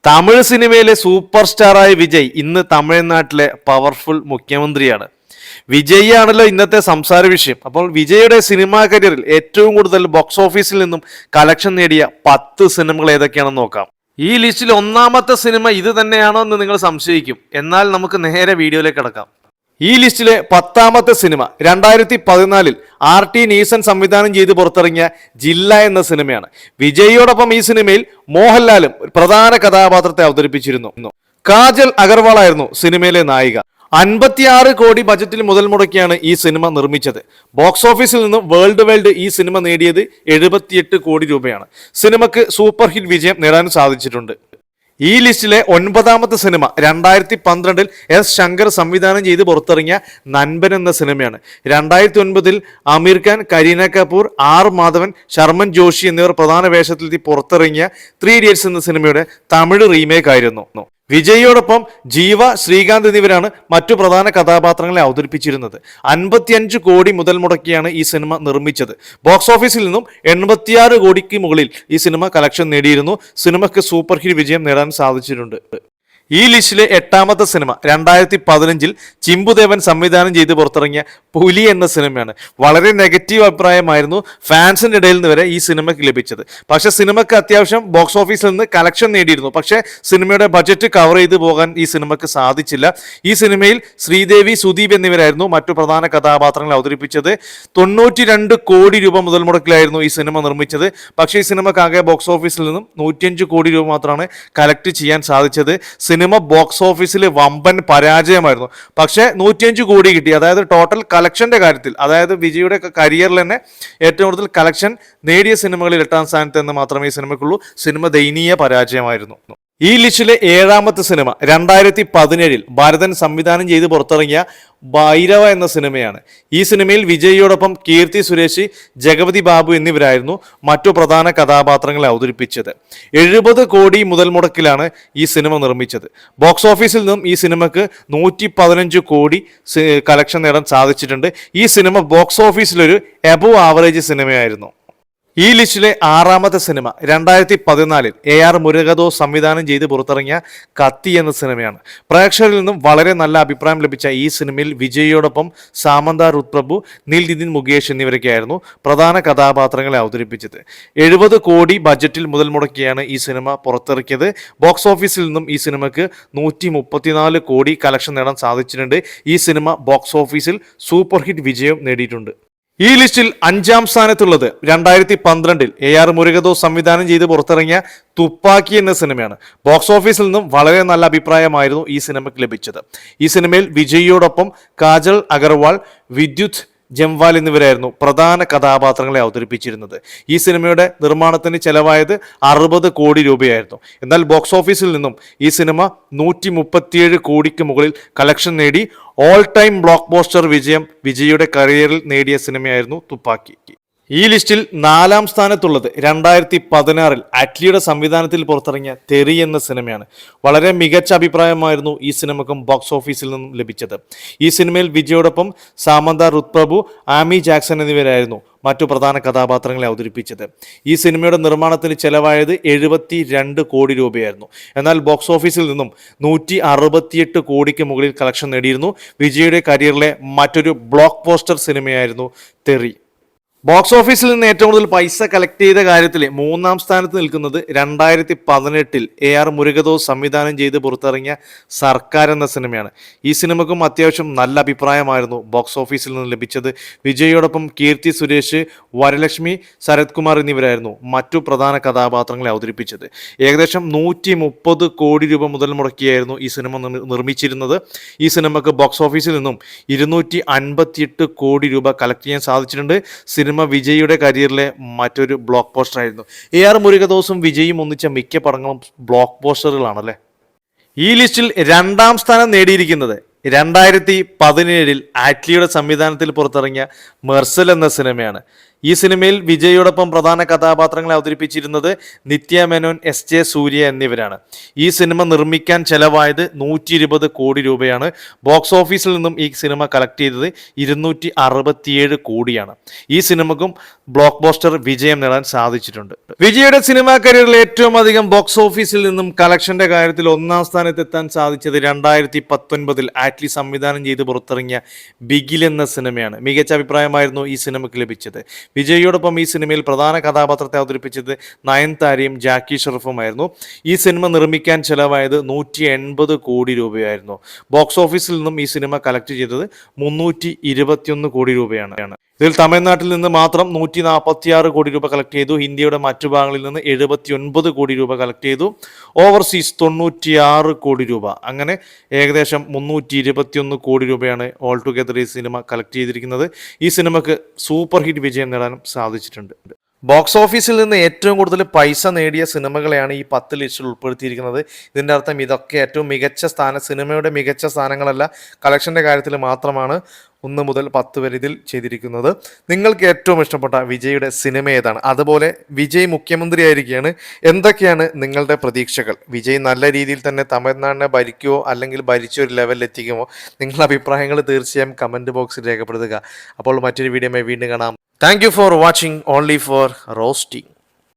തമിഴ് സിനിമയിലെ സൂപ്പർ സ്റ്റാറായ വിജയ് ഇന്ന് തമിഴ്നാട്ടിലെ പവർഫുൾ മുഖ്യമന്ത്രിയാണ്. വിജയിയാണല്ലോ ഇന്നത്തെ സംസാര വിഷയം. അപ്പോൾ വിജയുടെ സിനിമാ കരിയറിൽ ഏറ്റവും കൂടുതൽ ബോക്സ് ഓഫീസിൽ നിന്നും കളക്ഷൻ നേടിയ 10 സിനിമകൾ ഏതൊക്കെയാണെന്ന് നോക്കാം. ഈ ലിസ്റ്റിൽ ഒന്നാമത്തെ സിനിമ ഇത് തന്നെയാണോ എന്ന് നിങ്ങൾ സംശയിക്കും. എന്നാൽ നമുക്ക് നേരെ വീഡിയോയിലേക്ക് കടക്കാം. ഈ ലിസ്റ്റിലെ 10ാമത്തെ സിനിമ 2014 RT നീസൻ സംവിധാനം ചെയ്ത് പുറത്തിറങ്ങിയ ജില്ല എന്ന സിനിമയാണ്. വിജയിയോടൊപ്പം ഈ സിനിമയിൽ മോഹൻലാലും പ്രധാന കഥാപാത്രത്തെ അവതരിപ്പിച്ചിരുന്നു. കാജൽ അഗർവാൾ ആയിരുന്നു സിനിമയിലെ നായിക. 56 കോടി ബജറ്റിൽ മുതൽ മുടക്കിയാണ് ഈ സിനിമ നിർമ്മിച്ചത്. ബോക്സ് ഓഫീസിൽ നിന്ന് വേൾഡ് വൈഡ് ഈ സിനിമ നേടിയത് 78 കോടി രൂപയാണ്. സിനിമക്ക് സൂപ്പർ ഹിറ്റ് വിജയം നേടാൻ സാധിച്ചിട്ടുണ്ട്. ഈ ലിസ്റ്റിലെ 9ാമത്തെ സിനിമ 2012 എസ് ശങ്കർ സംവിധാനം ചെയ്ത് പുറത്തിറങ്ങിയ നൻപൻ എന്ന സിനിമയാണ്. 2009 ആമിർ ഖാൻ, കരീന കപൂർ, ആർ മാധവൻ, ശർമ്മൻ ജോഷി എന്നിവർ പ്രധാന വേഷത്തിലെത്തി പുറത്തിറങ്ങിയ 3 ഇഡിയറ്റ്സ് എന്ന സിനിമയുടെ തമിഴ് റീമേക്ക് ആയിരുന്നു. വിജയിയോടൊപ്പം ജീവ, ശ്രീകാന്ത് എന്നിവരാണ് മറ്റു പ്രധാന കഥാപാത്രങ്ങളെ അവതരിപ്പിച്ചിരുന്നത്. 55 കോടി മുതൽ മുടക്കിയാണ് ഈ സിനിമ നിർമ്മിച്ചത്. ബോക്സ് ഓഫീസിൽ നിന്നും 86 കോടിക്ക് മുകളിൽ ഈ സിനിമ കളക്ഷൻ നേടിയിരുന്നു. സിനിമയ്ക്ക് സൂപ്പർ ഹിറ്റ് വിജയം നേടാൻ സാധിച്ചിട്ടുണ്ട്. ഈ ലിസ്റ്റിലെ 8ാമത്തെ സിനിമ 2015 ചിമ്പുദേവൻ സംവിധാനം ചെയ്ത് പുറത്തിറങ്ങിയ പുലി എന്ന സിനിമയാണ്. വളരെ നെഗറ്റീവ് അഭിപ്രായമായിരുന്നു ഫാൻസിന്റെ ഇടയിൽ നിന്ന് വരെ ഈ സിനിമയ്ക്ക് ലഭിച്ചത്. പക്ഷെ സിനിമയ്ക്ക് അത്യാവശ്യം ബോക്സ് ഓഫീസിൽ നിന്ന് കളക്ഷൻ നേടിയിരുന്നു. പക്ഷേ സിനിമയുടെ ബജറ്റ് കവർ ചെയ്ത് പോകാൻ ഈ സിനിമയ്ക്ക് സാധിച്ചില്ല. ഈ സിനിമയിൽ ശ്രീദേവി, സുദീപ് എന്നിവരായിരുന്നു മറ്റു പ്രധാന കഥാപാത്രങ്ങളെ അവതരിപ്പിച്ചത്. 92 കോടി രൂപ മുതൽ മുടക്കിലായിരുന്നു ഈ സിനിമ നിർമ്മിച്ചത്. പക്ഷേ ഈ സിനിമക്കാകെ ബോക്സ് ഓഫീസിൽ നിന്നും 105 കോടി രൂപ മാത്രമാണ് കളക്ട് ചെയ്യാൻ സാധിച്ചത്. സിനിമ ബോക്സ് ഓഫീസിൽ വമ്പൻ പരാജയമായിരുന്നു. പക്ഷേ 105 കോടി കിട്ടി. അതായത് ടോട്ടൽ കളക്ഷന്റെ കാര്യത്തിൽ, അതായത് വിജയുടെ കരിയറിൽ തന്നെ ഏറ്റവും കൂടുതൽ കളക്ഷൻ നേടിയ സിനിമകളിൽ 8ാം സ്ഥാനത്ത് എന്ന് മാത്രമേ ഈ സിനിമയ്ക്കുള്ളൂ. സിനിമ ദയനീയ പരാജയമായിരുന്നു. ഈ ലിസ്റ്റിലെ 7ാമത്തെ സിനിമ 2017 ഭാരതൻ സംവിധാനം ചെയ്ത് പുറത്തിറങ്ങിയ ഭൈരവ എന്ന സിനിമയാണ്. ഈ സിനിമയിൽ വിജയിയോടൊപ്പം കീർത്തി സുരേഷ്, ജഗപതി ബാബു എന്നിവരായിരുന്നു മറ്റു പ്രധാന കഥാപാത്രങ്ങളെ അവതരിപ്പിച്ചത്. 70 കോടി മുതൽ മുടക്കിലാണ് ഈ സിനിമ നിർമ്മിച്ചത്. ബോക്സ് ഓഫീസിൽ നിന്നും ഈ സിനിമക്ക് 115 കോടി കളക്ഷൻ നേടാൻ സാധിച്ചിട്ടുണ്ട്. ഈ സിനിമ ബോക്സ് ഓഫീസിലൊരു എബവ് ആവറേജ് സിനിമയായിരുന്നു. ഈ ലിസ്റ്റിലെ 6ാമത്തെ സിനിമ 2014 AR മുരുകദോസ് സംവിധാനം ചെയ്ത് പുറത്തിറങ്ങിയ കത്തി എന്ന സിനിമയാണ്. പ്രേക്ഷകരിൽ നിന്നും വളരെ നല്ല അഭിപ്രായം ലഭിച്ച ഈ സിനിമയിൽ വിജയിയോടൊപ്പം സാമന്ത രുത്പ്രഭു, നീൽ നിതിൻ മുകേഷ് എന്നിവരൊക്കെയായിരുന്നു പ്രധാന കഥാപാത്രങ്ങളെ അവതരിപ്പിച്ചത്. 70 കോടി ബജറ്റിൽ മുതൽ മുടക്കിയാണ് ഈ സിനിമ പുറത്തിറക്കിയത്. ബോക്സ് ഓഫീസിൽ നിന്നും ഈ സിനിമക്ക് 134 കോടി കളക്ഷൻ നേടാൻ സാധിച്ചിട്ടുണ്ട്. ഈ സിനിമ ബോക്സ് ഓഫീസിൽ സൂപ്പർ ഹിറ്റ് വിജയം നേടിയിട്ടുണ്ട്. ഈ ലിസ്റ്റിൽ 5ാം സ്ഥാനത്തുള്ളത് 2012 AR മുരുകദോസ് സംവിധാനം ചെയ്ത് പുറത്തിറങ്ങിയ തുപ്പാക്കി എന്ന സിനിമയാണ്. ബോക്സ് ഓഫീസിൽ നിന്നും വളരെ നല്ല അഭിപ്രായമായിരുന്നു ഈ സിനിമയ്ക്ക് ലഭിച്ചത്. ഈ സിനിമയിൽ വിജയിയോടൊപ്പം കാജൽ അഗർവാൾ, വിദ്യുത് ജംവാൽ എന്നിവരായിരുന്നു പ്രധാന കഥാപാത്രങ്ങളെ അവതരിപ്പിച്ചിരുന്നത്. ഈ സിനിമയുടെ നിർമ്മാണത്തിന് ചെലവായത് 60 കോടി രൂപയായിരുന്നു. എന്നാൽ ബോക്സ് ഓഫീസിൽ നിന്നും ഈ സിനിമ 137 കോടിക്ക് മുകളിൽ കളക്ഷൻ നേടി. ഓൾ ടൈം ബ്ലോക്ക് ബസ്റ്റർ വിജയം വിജയുടെ കരിയറിൽ നേടിയ സിനിമയായിരുന്നു തുപ്പാക്കി. ഈ ലിസ്റ്റിൽ 4ാം സ്ഥാനത്തുള്ളത് 2016 അറ്റ്ലിയുടെ സംവിധാനത്തിൽ പുറത്തിറങ്ങിയ തെറി എന്ന സിനിമയാണ്. വളരെ മികച്ച അഭിപ്രായമായിരുന്നു ഈ സിനിമക്കും ബോക്സ് ഓഫീസിൽ നിന്നും ലഭിച്ചത്. ഈ സിനിമയിൽ വിജയോടൊപ്പം സാമന്ത രുത്പ്രഭു, ആമി ജാക്സൺ എന്നിവരായിരുന്നു മറ്റു പ്രധാന കഥാപാത്രങ്ങളെ അവതരിപ്പിച്ചത്. ഈ സിനിമയുടെ നിർമ്മാണത്തിന് ചെലവായത് 72 കോടി രൂപയായിരുന്നു. എന്നാൽ ബോക്സ് ഓഫീസിൽ നിന്നും 168 കോടിക്ക് മുകളിൽ കളക്ഷൻ നേടിയിരുന്നു. വിജയുടെ കരിയറിലെ മറ്റൊരു ബ്ലോക്ക് പോസ്റ്റർ സിനിമയായിരുന്നു തെറി. ബോക്സ് ഓഫീസിൽ നിന്ന് ഏറ്റവും കൂടുതൽ പൈസ കളക്ട് ചെയ്ത കാര്യത്തിൽ 3ാം സ്ഥാനത്ത് നിൽക്കുന്നത് 2018 AR മുരുകദോസ് സംവിധാനം ചെയ്ത് പുറത്തിറങ്ങിയ സർക്കാർ എന്ന സിനിമയാണ്. ഈ സിനിമക്കും അത്യാവശ്യം നല്ല അഭിപ്രായമായിരുന്നു ബോക്സ് ഓഫീസിൽ നിന്ന് ലഭിച്ചത്. വിജയോടൊപ്പം കീർത്തി സുരേഷ്, വരലക്ഷ്മി, ശരത് കുമാർ എന്നിവരായിരുന്നു മറ്റു പ്രധാന കഥാപാത്രങ്ങളെ അവതരിപ്പിച്ചത്. ഏകദേശം 130 കോടി രൂപ മുതൽ മുടക്കിയായിരുന്നു ഈ സിനിമ നിർമ്മിച്ചിരുന്നത്. ഈ സിനിമക്ക് ബോക്സ് ഓഫീസിൽ നിന്നും 258 കോടി രൂപ കളക്ട് ചെയ്യാൻ സാധിച്ചിട്ടുണ്ട്. സിനിമ വിജയിയുടെ കരിയറിലെ മറ്റൊരു ബ്ലോക്ക് പോസ്റ്റർ ആയിരുന്നു. AR മുരുകദോസും വിജയും ഒന്നിച്ച മിക്ക പടങ്ങളും ബ്ലോക്ക് പോസ്റ്ററുകളാണല്ലേ. ഈ ലിസ്റ്റിൽ 2ാം സ്ഥാനം നേടിയിരിക്കുന്നത് 2017 ആറ്റ്ലിയുടെ സംവിധാനത്തിൽ പുറത്തിറങ്ങിയ മെർസൽ എന്ന സിനിമയാണ്. ഈ സിനിമയിൽ വിജയോടൊപ്പം പ്രധാന കഥാപാത്രങ്ങളെ അവതരിപ്പിച്ചിരുന്നത് നിത്യ മേനോൻ, എസ്.ജെ. സൂര്യ എന്നിവരാണ്. ഈ സിനിമ നിർമ്മിക്കാൻ ചെലവായത് 120 കോടി രൂപയാണ്. ബോക്സ് ഓഫീസിൽ നിന്നും ഈ സിനിമ കളക്ട് ചെയ്തത് 267 കോടിയാണ്. ഈ സിനിമക്കും ബ്ലോക്ക് ബസ്റ്റർ വിജയം നേടാൻ സാധിച്ചിട്ടുണ്ട്. വിജയുടെ സിനിമാ കരിയറിൽ ഏറ്റവും അധികം ബോക്സ് ഓഫീസിൽ നിന്നും കളക്ഷന്റെ കാര്യത്തിൽ ഒന്നാം സ്ഥാനത്ത് എത്താൻ സാധിച്ചത് 2019 ആറ്റ്ലി സംവിധാനം ചെയ്ത് പുറത്തിറങ്ങിയ ബിഗിൽ എന്ന സിനിമയാണ്. മികച്ച അഭിപ്രായമായിരുന്നു ഈ സിനിമയ്ക്ക് ലഭിച്ചത്. വിജയോടൊപ്പം ഈ സിനിമയിൽ പ്രധാന കഥാപാത്രത്തെ അവതരിപ്പിച്ചത് നയൻതാരയും ജാക്കി ഷെറഫുമായിരുന്നു. ഈ സിനിമ നിർമ്മിക്കാൻ ചെലവായത് 180 കോടി രൂപയായിരുന്നു. ബോക്സ് ഓഫീസിൽ നിന്നും ഈ സിനിമ കളക്ട് ചെയ്തത് 321 കോടി രൂപയാണ്. ഇതിൽ തമിഴ്നാട്ടിൽ നിന്ന് മാത്രം 146 കോടി രൂപ കളക്ട് ചെയ്തു. ഇന്ത്യയുടെ മറ്റു ഭാഗങ്ങളിൽ നിന്ന് 79 കോടി രൂപ കളക്ട് ചെയ്തു. ഓവർസീസ് 96 കോടി രൂപ. അങ്ങനെ ഏകദേശം 321 കോടി രൂപയാണ് ഓൾ ടുഗെദർ ഈ സിനിമ കളക്ട് ചെയ്തിരിക്കുന്നത്. ഈ സിനിമക്ക് സൂപ്പർ ഹിറ്റ് വിജയം നേടാനും സാധിച്ചിട്ടുണ്ട്. ബോക്സ് ഓഫീസിൽ നിന്ന് ഏറ്റവും കൂടുതൽ പൈസ നേടിയ സിനിമകളെയാണ് ഈ 10 ലിസ്റ്റിൽ ഉൾപ്പെടുത്തിയിരിക്കുന്നത്. ഇതിൻ്റെ അർത്ഥം ഇതൊക്കെ ഏറ്റവും മികച്ച സിനിമയുടെ മികച്ച സ്ഥാനങ്ങളല്ല, കളക്ഷൻ്റെ കാര്യത്തിൽ മാത്രമാണ് 1 മുതൽ 10 വരെ ഇതിൽ ചെയ്തിരിക്കുന്നത്. നിങ്ങൾക്ക് ഏറ്റവും ഇഷ്ടപ്പെട്ട വിജയുടെ സിനിമ ഏതാണ്? അതുപോലെ വിജയ് മുഖ്യമന്ത്രിയായിരിക്കുകയാണ്. എന്തൊക്കെയാണ് നിങ്ങളുടെ പ്രതീക്ഷകൾ? വിജയ് നല്ല രീതിയിൽ തന്നെ തമിഴ്നാടിനെ ഭരിക്കുമോ അല്ലെങ്കിൽ ഭരിച്ചൊരു ലെവലിൽ എത്തിക്കുമോ? നിങ്ങളുടെ അഭിപ്രായങ്ങൾ തീർച്ചയായും കമൻറ്റ് ബോക്സിൽ രേഖപ്പെടുത്തുക. അപ്പോൾ മറ്റൊരു വീഡിയോയുമായി വീണ്ടും കാണാം. Thank you for watching only for roasting.